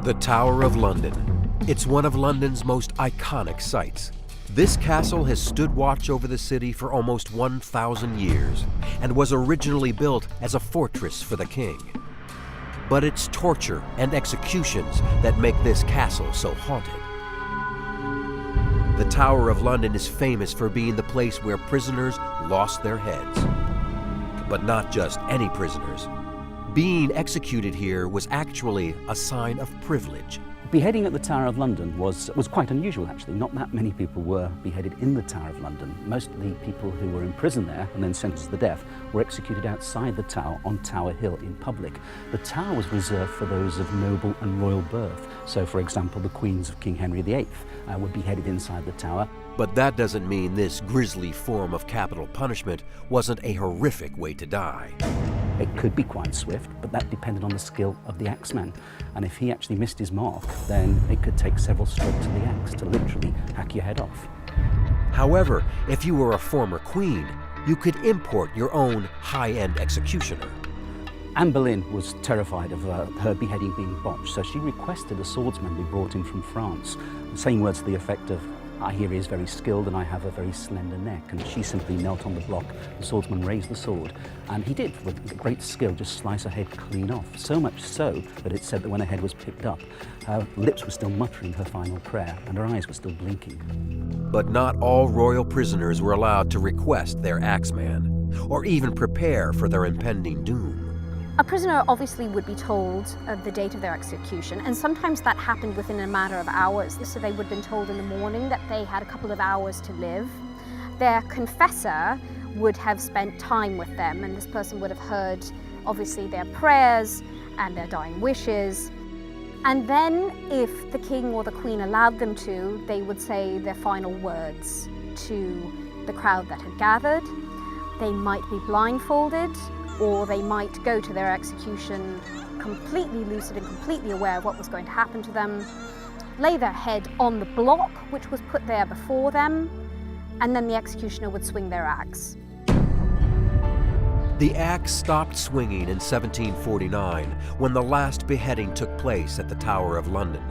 The Tower of London. It's one of London's most iconic sights. This castle has stood watch over the city for almost 1,000 years and was originally built as a fortress for the king. But it's torture and executions that make this castle so haunted. The Tower of London is famous for being the place where prisoners lost their heads. But not just any prisoners. Being executed here was actually a sign of privilege. Beheading at the Tower of London was quite unusual, actually. Not that many people were beheaded in the Tower of London. Most of the people who were in prison there and then sentenced to death were executed outside the Tower on Tower Hill in public. The Tower was reserved for those of noble and royal birth. So, for example, the queens of King Henry VIII were beheaded inside the Tower. But that doesn't mean this grisly form of capital punishment wasn't a horrific way to die. It could be quite swift, but that depended on the skill of the axeman. And if he actually missed his mark, then it could take several strokes of the axe to literally hack your head off. However, if you were a former queen, you could import your own high-end executioner. Anne Boleyn was terrified of her beheading being botched, so she requested a swordsman be brought in from France, saying words to the effect of, "I hear he is very skilled and I have a very slender neck." And she simply knelt on the block. The swordsman raised the sword, and he did, with great skill, just slice her head clean off. So much so that it said that when her head was picked up, her lips were still muttering her final prayer and her eyes were still blinking. But not all royal prisoners were allowed to request their axeman, or even prepare for their impending doom. A prisoner obviously would be told the date of their execution, and sometimes that happened within a matter of hours. So they would have been told in the morning that they had a couple of hours to live. Their confessor would have spent time with them, and this person would have heard, obviously, their prayers and their dying wishes. And then, if the king or the queen allowed them to, they would say their final words to the crowd that had gathered. They might be blindfolded, or they might go to their execution completely lucid and completely aware of what was going to happen to them, lay their head on the block which was put there before them, and then the executioner would swing their axe. The axe stopped swinging in 1749 when the last beheading took place at the Tower of London.